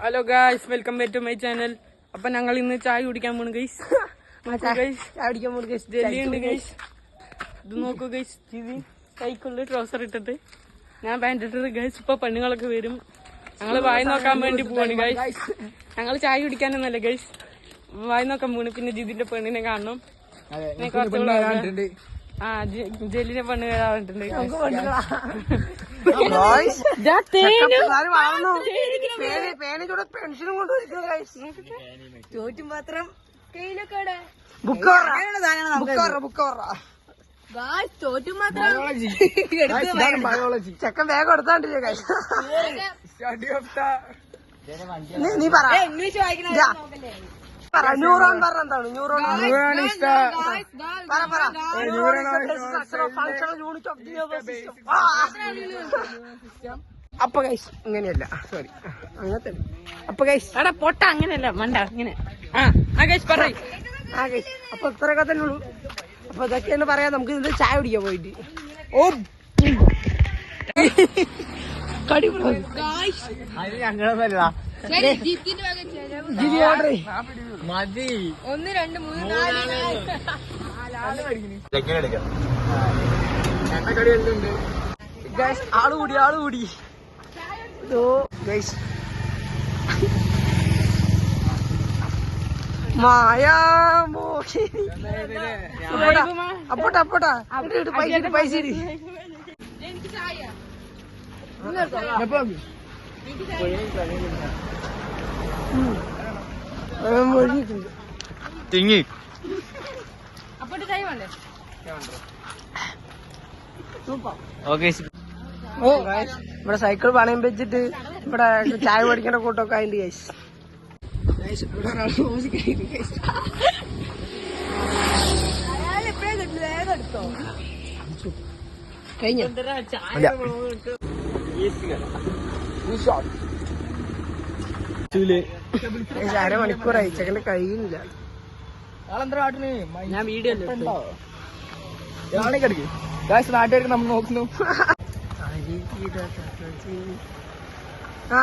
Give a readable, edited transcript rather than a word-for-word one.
Hello guys, welcome back to my channel. അപ്പൊ ഞങ്ങൾ ഇന്ന് ചായ കുടിക്കാൻ പോണു ഗൈസ്. ഡൽഹിയുണ്ട് ഗൈസ്. ഇത് നോക്കൂ ഗൈസ്, സൈക്കിളില് ട്രൗസർ ഇട്ടിട്ട് ഞാൻ പാൻറ് ഇട്ടിട്ട് ഗൈസ്. ഇപ്പൊ പെണ്ണുങ്ങളൊക്കെ വരും. ഞങ്ങള് വായി നോക്കാൻ വേണ്ടി പോവാണ് ഗൈസ്. ഞങ്ങൾ ചായ കുടിക്കാനൊന്നല്ല ഗൈസ്, വായി നോക്കാൻ പോണ്. പിന്നെ ജിതിന്റെ പെണ്ണിനെ കാണണം. ജെല്ലിനെ പെണ്ണ് വരാറുണ്ട്. പെൻഷനും ചോറ്റും പാത്രം ചോറ്റും മാത്രം ചെക്കൻ വേഗം എടുത്താണ്ടില്ലേ. നീ പറ ന്യൂറോൺ പറഞ്ഞ എന്താണ്? ന്യൂറോൺ അപ്പൊ ഗൈസ് ഇങ്ങനെയല്ല, സോറി അങ്ങനത്തെ. അപ്പൊ ഗൈസ് എടാ പൊട്ട അങ്ങനെയല്ല മണ്ട ഇങ്ങനെ. അപ്പൊ ഇത്രയൊക്കെ തന്നെ ഉള്ളൂ. അപ്പൊ ഇതൊക്കെയാണ് പറയാ. നമുക്ക് ഇത് ചായ കുടിക്കാൻ പോയിട്ട് ഞങ്ങളല്ല മതി. 1 2 3 4 ആള് കൂടി മായാമോഹിനി. അപ്പോട്ടാ പൈസ തിങ്ങി ഇവിടെ സൈക്കിൾ പണയം വെച്ചിട്ട് ഇവിടെ ചായ പഠിക്കേണ്ട കൂട്ടൊക്കെ അതിന്റെ ഗൈസ്. കഴിഞ്ഞ അരമണിക്കൂറായി, ചെക്കന്റെ കഴിയുന്നില്ല. ഞാൻ വീഡിയോ നാട്ടുകാർക്ക് നമ്മൾ നോക്കുന്നു. ആ